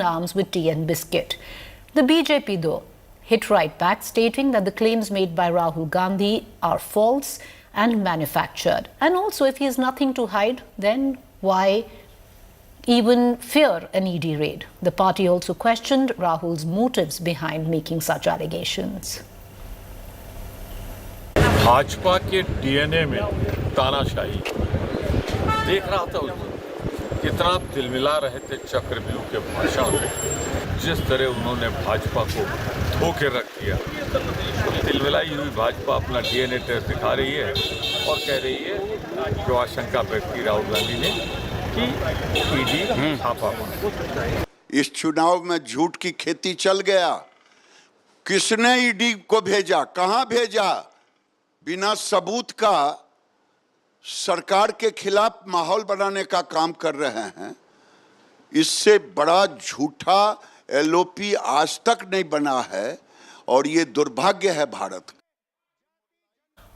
arms with tea and biscuit. The BJP, though, hit right back, stating that the claims made by Rahul Gandhi are false and manufactured. And also, if he has nothing to hide, then why even fear an ED raid? The party also questioned Rahul's motives behind making such allegations. Bhajpa के DNA में तानाशाही देख रहा था उस दिन कितना तिलमिला रहे थे चक्रव्यूह के भाषण में, जिस तरह उन्होंने भाजपा को धोखे रख दिया। तो तिलमिलाई हुई भाजपा अपना डीएनए टेस्ट दिखा रही है और कह रही है जो आशंका व्यक्त की राहुल गांधी ने कि ईडी छापा मारा। इस चुनाव में झूठ की खेती चल गया। किसने ईडी को भेजा, कहां भेजा? बिना सबूत का सरकार के खिलाफ माहौल बनाने का काम कर रहे हैं। इससे बड़ा झूठा एलओपी आज तक नहीं बना है और ये दुर्भाग्य है भारत का।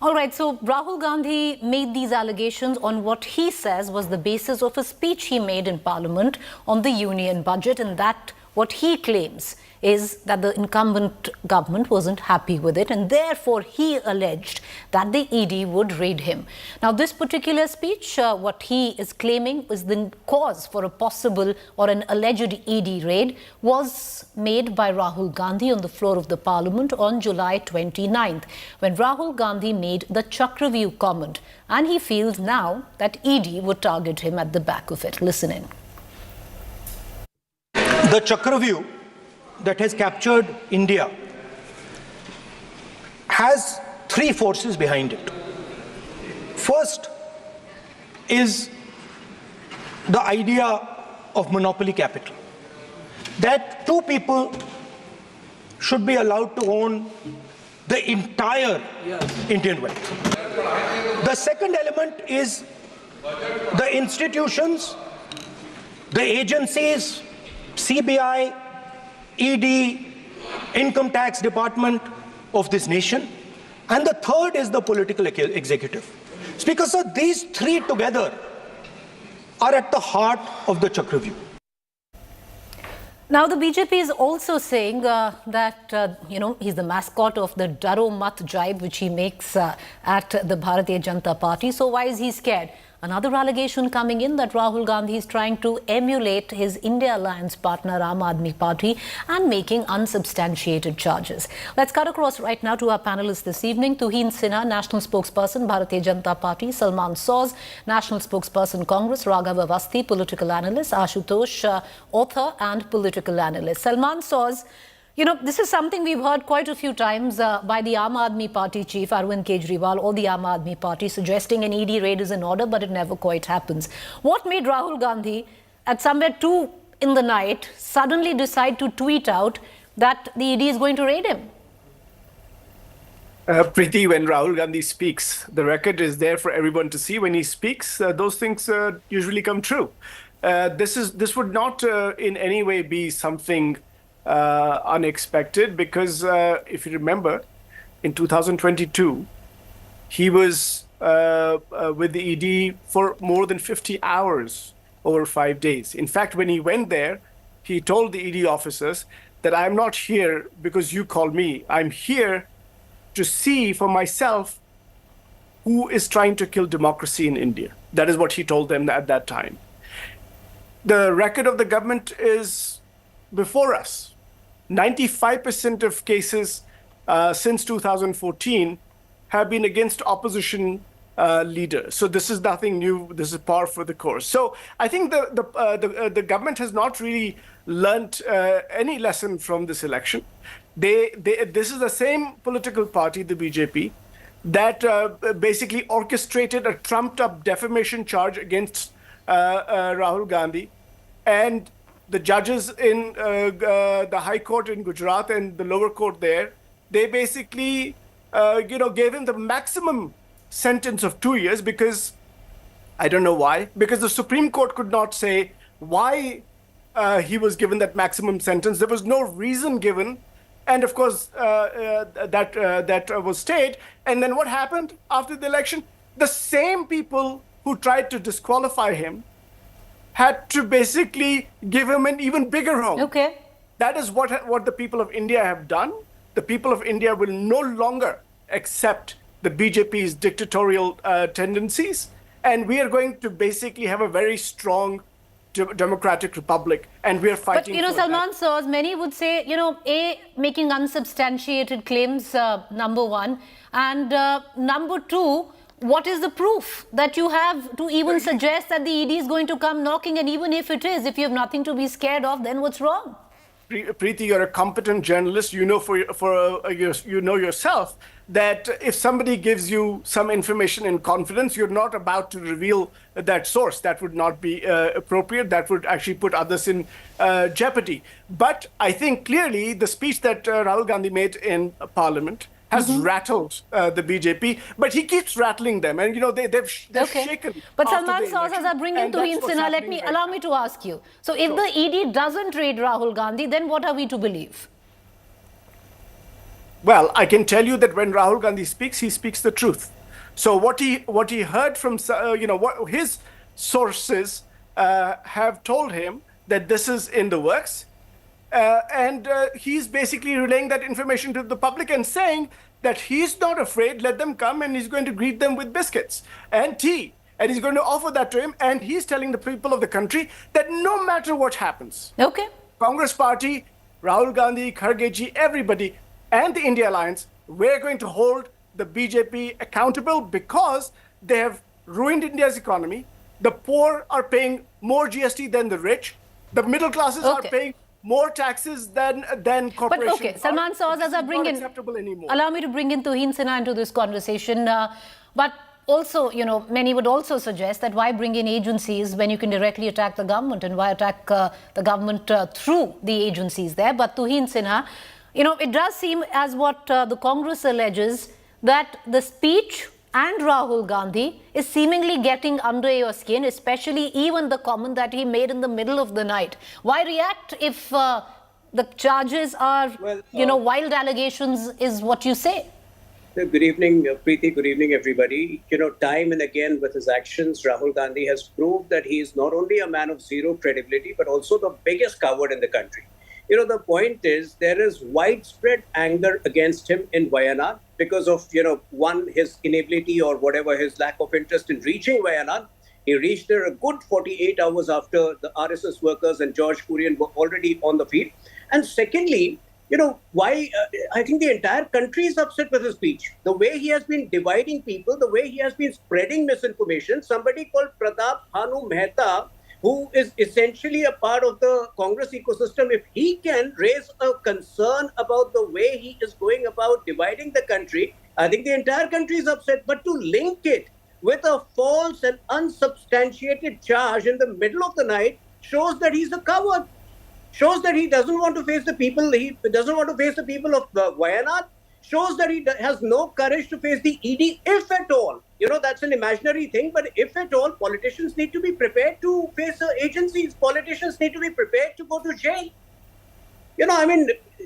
All right, so Rahul Gandhi made these allegations on what he says was the basis of a speech he made in Parliament on the union budget, and that what he claims is that the incumbent government wasn't happy with it, and therefore he alleged that the ED would raid him. Now, this particular speech, what he is claiming is the cause for a possible or an alleged ED raid, was made by Rahul Gandhi on the floor of the Parliament on July 29th, when Rahul Gandhi made the Chakravyuh comment, and he feels now that ED would target him at the back of it. Listen in. The Chakravyuh that has captured India has three forces behind it. First is the idea of monopoly capital, that two people should be allowed to own the entire Indian wealth. The second element is the institutions, the agencies, CBI, ED, Income Tax Department of this nation. And the third is the political executive. Speaker, sir, these three together are at the heart of the Chakravyuh. Now, the BJP is also saying that, he's the mascot of the Daro Mat jibe, which he makes at the Bharatiya Janata Party. So why is he scared? Another allegation coming in that Rahul Gandhi is trying to emulate his India alliance partner Aam Aadmi Party and making unsubstantiated charges. Let's cut across right now to our panelists this evening. Tuhin Sinha, National Spokesperson, Bharatiya Janata Party; Salman Soz, National Spokesperson, Congress; Raghav Avasthi, Political Analyst; Ashutosh, Author and Political Analyst. Salman Soz, this is something we've heard quite a few times by the Aam Aadmi Party chief, Arvind Kejriwal, or the Aam Aadmi Party, suggesting an ED raid is in order, but it never quite happens. What made Rahul Gandhi, at somewhere 2 in the night, suddenly decide to tweet out that the ED is going to raid him? Preeti, when Rahul Gandhi speaks, the record is there for everyone to see. When he speaks, those things usually come true. This would not in any way be something unexpected, because if you remember, in 2022, he was with the ED for more than 50 hours over 5 days. In fact, when he went there, he told the ED officers that I'm not here because you called me. I'm here to see for myself who is trying to kill democracy in India. That is what he told them at that time. The record of the government is before us. 95% of cases since 2014 have been against opposition leaders. So this is nothing new. This is par for the course. So I think the government has not really learnt any lesson from this election. This is the same political party, the BJP, that basically orchestrated a trumped-up defamation charge against Rahul Gandhi, and the judges in the High Court in Gujarat and the lower court there, they basically, gave him the maximum sentence of 2 years, because, I don't know why, because the Supreme Court could not say why he was given that maximum sentence. There was no reason given. And of course, that was stayed. And then what happened after the election? The same people who tried to disqualify him had to basically give him an even bigger home. Okay. That is what the people of India have done. The people of India will no longer accept the BJP's dictatorial tendencies, and we are going to basically have a very strong democratic republic, and we are fighting. But, Salman Soz, many would say, making unsubstantiated claims, number one, and number two, what is the proof that you have to even suggest that the ED is going to come knocking? And even if it is, if you have nothing to be scared of, then what's wrong? Preeti, you're a competent journalist. You know you know yourself that if somebody gives you some information in confidence, you're not about to reveal that source. That would not be appropriate. That would actually put others in jeopardy. But I think clearly the speech that Rahul Gandhi made in Parliament has rattled the BJP, but he keeps rattling them, and they've shaken. But Salman Soz, as I bring in Tuhin Sinha, allow me to ask you. So if the ED doesn't raid Rahul Gandhi, then what are we to believe? Well, I can tell you that when Rahul Gandhi speaks, he speaks the truth. So what he heard from what his sources have told him that this is in the works. And he's basically relaying that information to the public and saying that he's not afraid, let them come, and he's going to greet them with biscuits and tea. And he's going to offer that to him. And he's telling the people of the country that no matter what happens, Congress Party, Rahul Gandhi, Khargeji, everybody, and the India Alliance, we're going to hold the BJP accountable because they have ruined India's economy. The poor are paying more GST than the rich. The middle classes are paying more taxes than corporations. But Salman Soz, as I bring in, allow me to bring in Tuhin Sinha into this conversation. But also, many would also suggest that why bring in agencies when you can directly attack the government, and why attack the government through the agencies there. But Tuhin Sinha, it does seem as what the Congress alleges, that the speech and Rahul Gandhi is seemingly getting under your skin, especially even the comment that he made in the middle of the night. Why react if the charges are, wild allegations is what you say? Good evening, Preeti. Good evening, everybody. Time and again with his actions, Rahul Gandhi has proved that he is not only a man of zero credibility, but also the biggest coward in the country. The point is there is widespread anger against him in Wayanad because of, one, his inability or whatever, his lack of interest in reaching Wayanad. He reached there a good 48 hours after the RSS workers and George Kurian were already on the field. And secondly, why I think the entire country is upset with his speech. The way he has been dividing people, the way he has been spreading misinformation. Somebody called Pratap Bhanu Mehta, who is essentially a part of the Congress ecosystem, if he can raise a concern about the way he is going about dividing the country, I think the entire country is upset. But to link it with a false and unsubstantiated charge in the middle of the night shows that he's a coward, shows that he doesn't want to face the people, he doesn't want to face the people of Wayanad, shows that he has no courage to face the ED, if at all. That's an imaginary thing, but if at all, politicians need to be prepared to face agencies. Politicians need to be prepared to go to jail.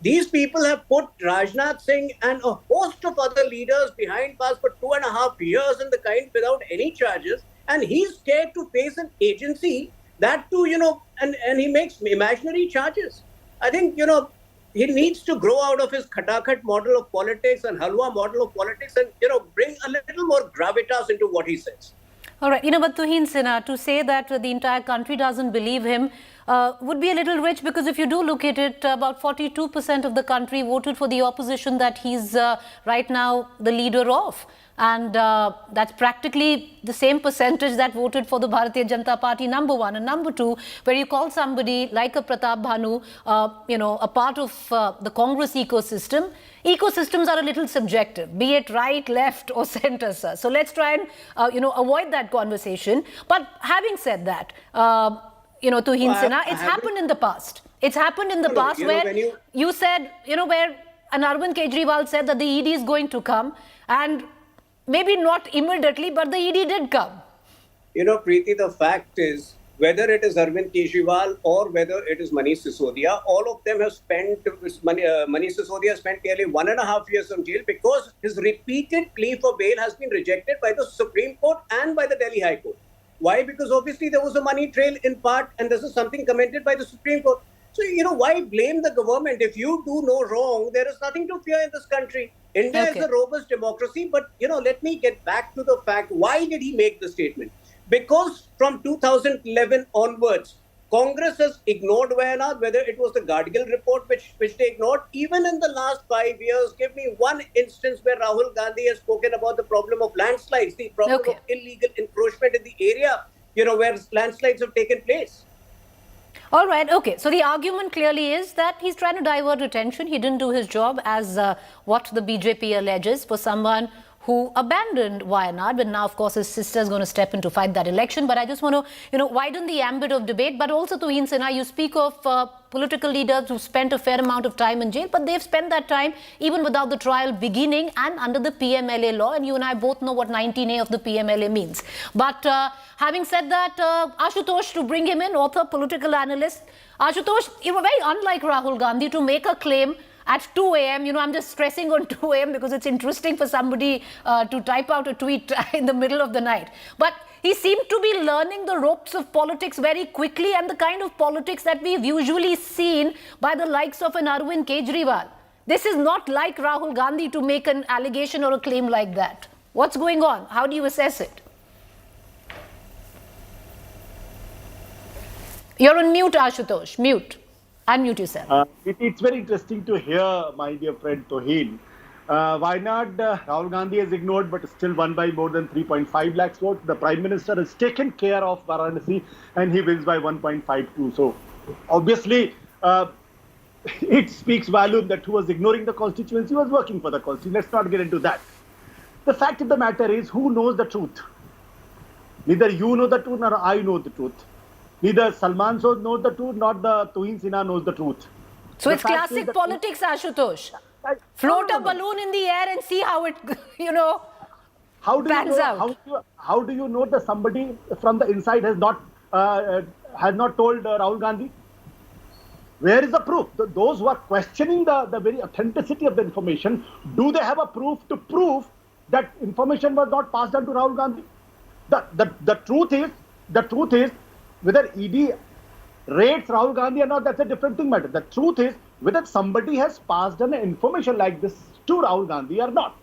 These people have put Rajnath Singh and a host of other leaders behind bars for 2.5 years and the kind without any charges. And he's scared to face an agency, that too, and he makes imaginary charges. I think, he needs to grow out of his khatakhat model of politics and halwa model of politics and, bring a little more gravitas into what he says. All right. But Tuhin Sinha, to say that the entire country doesn't believe him would be a little rich, because if you do look at it, about 42% of the country voted for the opposition that he's right now the leader of. And that's practically the same percentage that voted for the Bharatiya Janata Party, number one. And number two, where you call somebody like a Pratap Bhanu, a part of the Congress ecosystem. Ecosystems are a little subjective, be it right, left or center, sir. So let's try and, avoid that conversation. But having said that, Tuhin Sinha, it's happened in the past. It's happened in the past where you said, where an Arvind Kejriwal said that the ED is going to come, and maybe not immediately, but the ED did come. Preeti, the fact is, whether it is Arvind Kejriwal or whether it is Manish Sisodia, all of them have spent, Manish Sisodia spent nearly 1.5 years in jail because his repeated plea for bail has been rejected by the Supreme Court and by the Delhi High Court. Why? Because obviously there was a money trail in part, and this is something commented by the Supreme Court. So, why blame the government? If you do no wrong, there is nothing to fear in this country. India is Okay. a robust democracy, but, let me get back to the fact. Why did he make the statement? Because from 2011 onwards, Congress has ignored Wayanad, whether it was the Gadgil report, which they ignored. Even in the last 5 years, give me one instance where Rahul Gandhi has spoken about the problem of landslides, the problem Okay. of illegal encroachment in the area, where landslides have taken place. All right, okay. So the argument clearly is that he's trying to divert attention. He didn't do his job as what the BJP alleges for someone who abandoned Wayanad. But now, of course, his sister is going to step in to fight that election. But I just want to, widen the ambit of debate. But also, Tuhin Sinha, you speak of political leaders who spent a fair amount of time in jail. But they've spent that time even without the trial beginning and under the PMLA law. And you and I both know what 19A of the PMLA means. But having said that, Ashutosh, to bring him in, author, political analyst. Ashutosh, you were very unlike Rahul Gandhi to make a claim at 2 a.m. I'm just stressing on 2 a.m. because it's interesting for somebody to type out a tweet in the middle of the night. But he seemed to be learning the ropes of politics very quickly, and the kind of politics that we've usually seen by the likes of an Arvind Kejriwal. This is not like Rahul Gandhi to make an allegation or a claim like that. What's going on? How do you assess it? You're on mute, Ashutosh. Mute. Unmute yourself. It's very interesting to hear, my dear friend Tohin. Why not? Rahul Gandhi is ignored, but still won by more than 3.5 lakhs votes. The Prime Minister has taken care of Varanasi, and he wins by 1.52. So, obviously, it speaks volume that who was ignoring the constituency was working for the constituency. Let's not get into that. The fact of the matter is, who knows the truth? Neither you know the truth, nor I know the truth. Neither Salman Sood knows the truth, nor the Tuhin Sinha knows the truth. So The it's fact is classic that- politics, Ashutosh. Float a balloon in the air and see how it, How do pans you know, out. how do you know that somebody from the inside has not told Rahul Gandhi? Where is the proof? Those who are questioning the very authenticity of the information, do they have a proof to prove that information was not passed on to Rahul Gandhi? The truth is, whether ED rates Rahul Gandhi or not, that's a different thing matter. The truth is whether somebody has passed on information like this to Rahul Gandhi or not.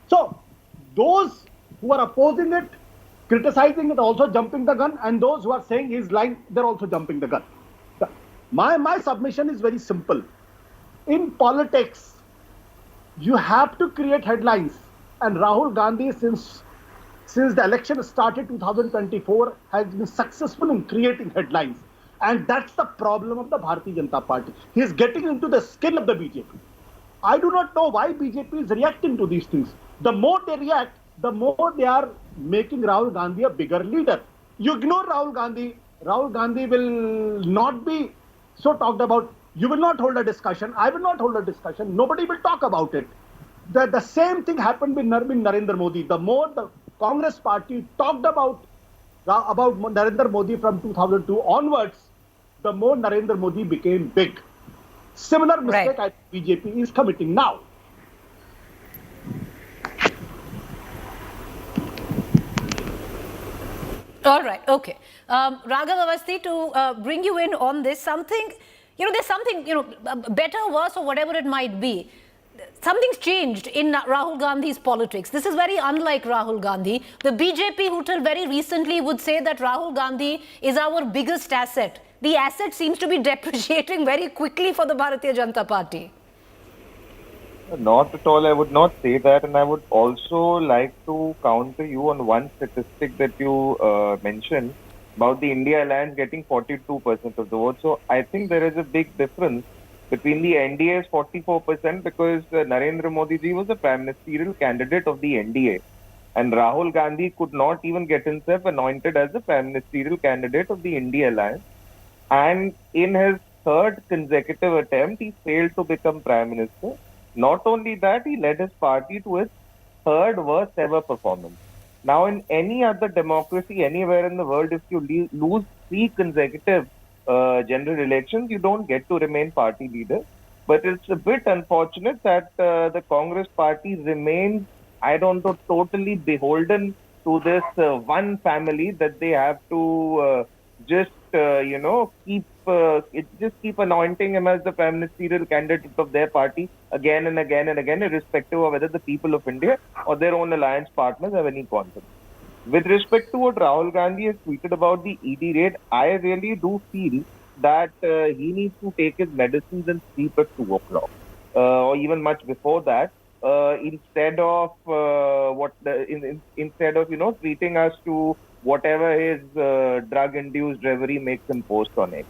So those who are opposing it, criticizing it, also jumping the gun, and those who are saying he's lying, they're also jumping the gun. My submission is very simple. In politics, you have to create headlines, and Rahul Gandhi, since the election started 2024, has been successful in creating headlines. And that's the problem of the Bharatiya Janata Party. He is getting into the skin of the BJP. I do not know why BJP is reacting to these things. The more they react, the more they are making Rahul Gandhi a bigger leader. You ignore Rahul Gandhi will not be so talked about. You will not hold a discussion. I will not hold a discussion. Nobody will talk about it. The same thing happened with Narendra Modi. The more the Congress party talked about Narendra Modi from 2002 onwards, the more Narendra Modi became big. Similar mistake I think BJP is committing now. All right, okay. Raghav Avasthi, to bring you in on this, there's something, better, worse, or whatever it might be. Something's changed in Rahul Gandhi's politics. This is very unlike Rahul Gandhi. The BJP, who till very recently would say that Rahul Gandhi is our biggest asset, the asset seems to be depreciating very quickly for the Bharatiya Janata Party. Not at all. I would not say that. And I would also like to counter you on one statistic that you mentioned about the India Alliance getting 42% of the vote. So I think there is a big difference between the NDA's 44%, because Narendra Modi ji was the prime ministerial candidate of the NDA. And Rahul Gandhi could not even get himself anointed as the prime ministerial candidate of the India Alliance. And in his third consecutive attempt, he failed to become prime minister. Not only that, he led his party to its third worst ever performance. Now, in any other democracy anywhere in the world, if you lose 3 consecutive general elections, you don't get to remain party leader. But it's a bit unfortunate that the Congress party remains, I don't know, totally beholden to this one family that they have to keep anointing him as the prime ministerial candidate of their party again and again and again, irrespective of whether the people of India or their own alliance partners have any confidence. With respect to what Rahul Gandhi has tweeted about the ED raid, I really do feel that he needs to take his medicines and sleep at 2 o'clock, or even much before that, instead of treating us to whatever his drug-induced reverie makes him post on it.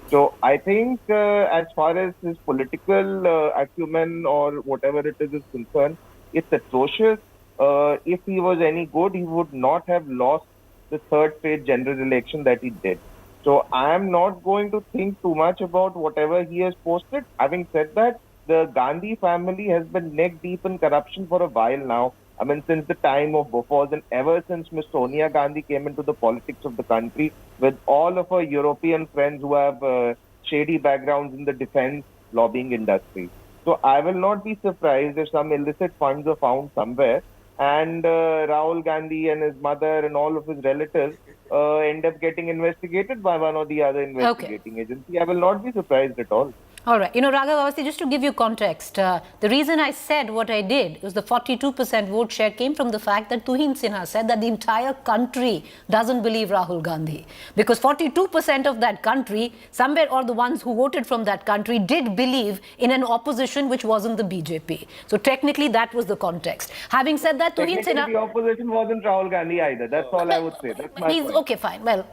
So I think as far as his political acumen or whatever it is concerned, it's atrocious. If he was any good, he would not have lost the third phase general election that he did. So I am not going to think too much about whatever he has posted. Having said that, the Gandhi family has been neck deep in corruption for a while now. I mean, since the time of Bofors and ever since Miss Sonia Gandhi came into the politics of the country with all of her European friends who have shady backgrounds in the defense lobbying industry. So I will not be surprised if some illicit funds are found somewhere and Rahul Gandhi and his mother and all of his relatives end up getting investigated by one or the other investigating agency. I will not be surprised at all. All right. Raghav, obviously, just to give you context, the reason I said what I did was the 42% vote share came from the fact that Tuhin Sinha said that the entire country doesn't believe Rahul Gandhi. Because 42% of that country, somewhere, or the ones who voted from that country, did believe in an opposition which wasn't the BJP. So technically, that was the context. Having said that, Tuhin Sinha... the opposition wasn't Rahul Gandhi either. That's all I would say. That's my point. Okay, fine. Well,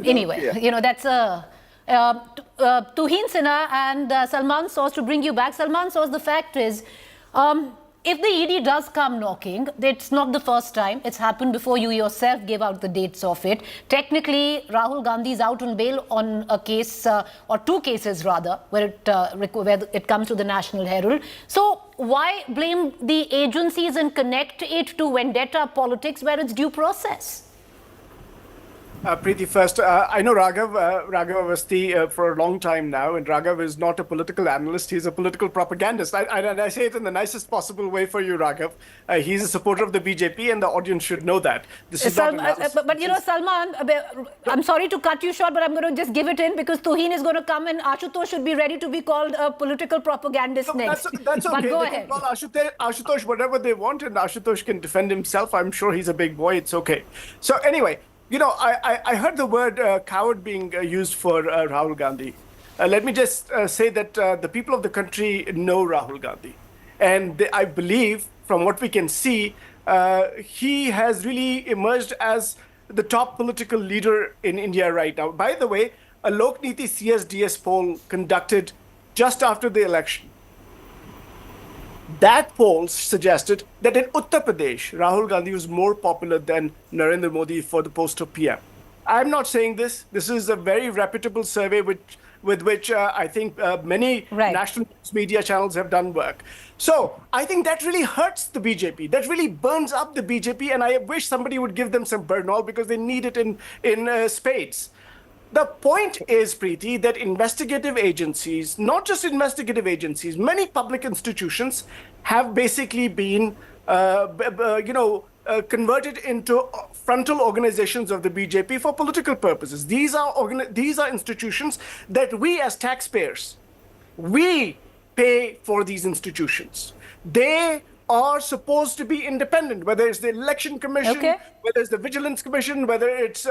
anyway, that's a... Tuhin Sinha and Salman Source, to bring you back. Salman Source, the fact is, if the ED does come knocking, it's not the first time. It's happened before. You yourself gave out the dates of it. Technically, Rahul Gandhi is out on bail on a case, or 2 cases rather, where it comes to the National Herald. So why blame the agencies and connect it to vendetta politics where it's due process? Preeti, first, I know Raghav Avasthi for a long time now, and Raghav is not a political analyst, he's a political propagandist. I say it in the nicest possible way for you, Raghav. He's a supporter of the BJP, and the audience should know that. This is not but Salman, I'm sorry to cut you short, but I'm going to just give it in, because Tuhin is going to come and Ashutosh should be ready to be called a political propagandist next. That's okay. But go they ahead. Can call Ashutosh whatever they want, and Ashutosh can defend himself. I'm sure he's a big boy, it's okay. So anyway, I heard the word coward being used for Rahul Gandhi. Let me just say that the people of the country know Rahul Gandhi. And I believe, from what we can see, he has really emerged as the top political leader in India right now. By the way, a Lok Niti CSDS poll conducted just after the election, that poll suggested that in Uttar Pradesh, Rahul Gandhi was more popular than Narendra Modi for the post of PM. I'm not saying this. This is a very reputable survey with which I think many national media channels have done work. So I think that really hurts the BJP. That really burns up the BJP, and I wish somebody would give them some Bernal, because they need it in spades. The point is, Preeti, that investigative agencies, not just investigative agencies, many public institutions have basically been, converted into frontal organizations of the BJP for political purposes. These are institutions that we as taxpayers, we pay for these institutions. They are supposed to be independent, whether it's the Election Commission, whether it's the Vigilance Commission, whether it's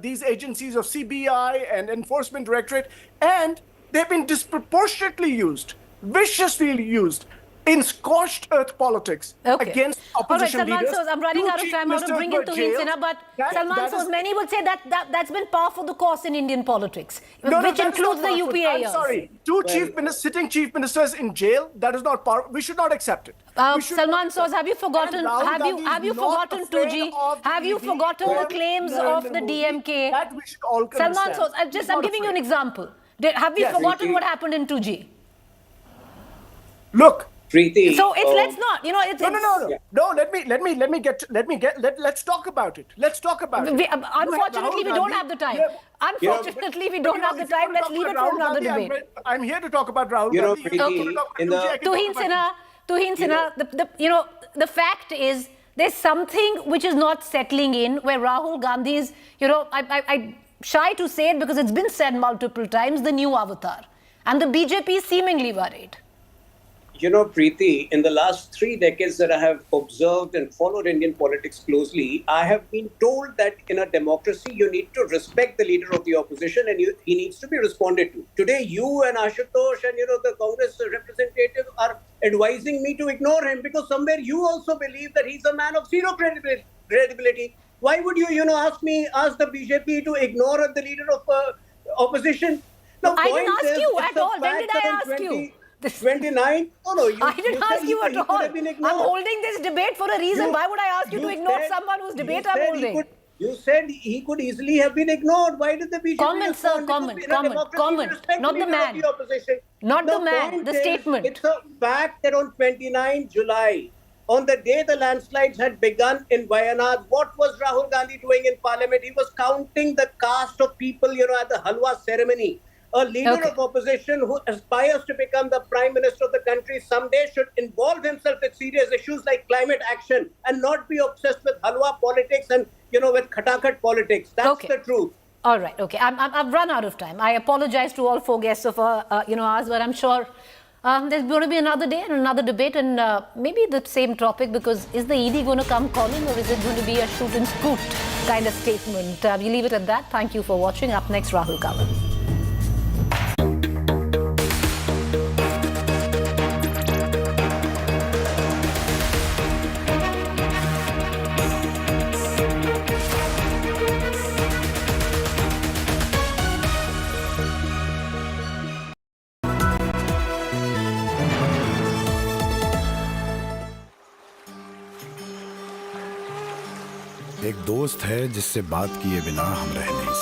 these agencies of CBI and Enforcement Directorate, and they've been disproportionately used, viciously used in scorched earth politics against opposition leaders. Salman Source, I'm running out of time. I want to bring in Tuhin Sinha, but Salman Source, many would say that's been par for the course in Indian politics, which includes the UPA years. I'm sorry, sitting chief ministers in jail, that is not par. We should not accept it. Salman Source, have you forgotten? Have you forgotten 2G? Have you forgotten the claims of the DMK? That we should all understand. Salman Source, I'm giving you an example. Have we forgotten what happened in 2G? Look, Preeti. So let's not, No. Let's talk about it. Unfortunately, we don't have the time. Unfortunately, we don't have the time. Let's leave it for another debate. I'm here to talk about Rahul Gandhi. Tuhin Sinha, the fact is there's something which is not settling in, where Rahul Gandhi is, I'm shy to say it because it's been said multiple times, the new avatar. And the BJP is seemingly worried. Preeti, in the last 3 decades that I have observed and followed Indian politics closely, I have been told that in a democracy, you need to respect the leader of the opposition and he needs to be responded to. Today, you and Ashutosh and, the Congress representatives are advising me to ignore him because somewhere you also believe that he's a man of zero credibility. Why would you, ask the BJP to ignore the leader of opposition? I didn't ask you at all. When did I ask you? 29? No, I didn't ask you at all. I'm holding this debate for a reason. Why would I ask you to ignore someone whose debate I'm holding? You said he could easily have been ignored. Why did the BJP comment, sir, comment. Not the man. Not the man, the statement. It's a fact that on 29 July, on the day the landslides had begun in Wayanad, what was Rahul Gandhi doing in parliament? He was counting the caste of people, at the halwa ceremony. A leader of opposition who aspires to become the prime minister of the country someday should involve himself with serious issues like climate action and not be obsessed with halwa politics and, with khatakhat politics. That's the truth. All right. Okay. I've run out of time. I apologize to all 4 guests of ours, but I'm sure there's going to be another day and another debate and maybe the same topic, because is the ED going to come calling or is it going to be a shoot and scoot kind of statement? We leave it at that. Thank you for watching. Up next, Rahul Gandhi. एक दोस्त है जिससे बात किए बिना हम रह नहीं सकते।